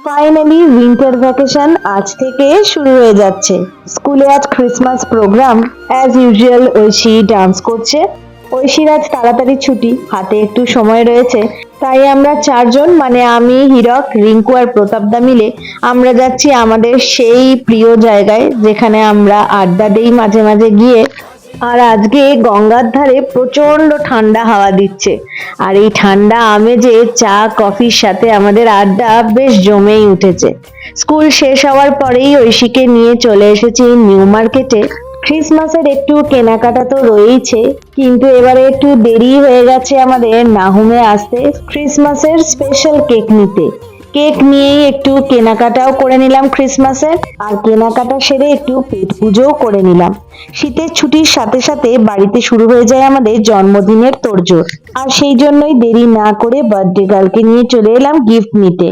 Finally winter vacation আজ থেকে শুরু হয়ে যাচ্ছে। স্কুলে আজ Christmas program. As usual Aishi dance করছে। ঐশীর আজ তাড়াতাড়ি ছুটি, হাতে একটু সময় রয়েছে, তাই আমরা চারজন মানে আমি, হীরক, রিঙ্কু আর প্রতাপদা মিলে আমরা যাচ্ছি আমাদের সেই প্রিয় জায়গায় যেখানে আমরা আড্ডা দেই মাঝে মাঝে গিয়ে। আর আজকে গঙ্গার ধারে প্রচন্ড ঠান্ডা হাওয়া দিচ্ছে, আর এই ঠান্ডা আমেজে চা কফির সাথে আমাদের আড্ডা বেশ জমেই উঠেছে। স্কুল শেষ হওয়ার পরেই ঐশীকে নিয়ে চলে এসেছি নিউ মার্কেটে। ক্রিসমাসের একটু কেনাকাটা তো রয়েইছে, কিন্তু এবারে একটু দেরি হয়ে গেছে আমাদের নাহুমে আসতে ক্রিসমাসের স্পেশাল কেক নিতে। কেক নিয়েই একটু কেনাকাটাও করে নিলাম ক্রিসমাসের, আর কেনাকাটা সেরে একটু পেট পুজোও করে নিলাম। শীতের ছুটির সাথে সাথে বাড়িতে শুরু হয়ে যায় আমাদের জন্মদিনের তোড়জোড়, আর সেই জন্যই দেরি না করে বার্থডে গার্লকে নিয়ে চলে এলাম গিফট নিতে।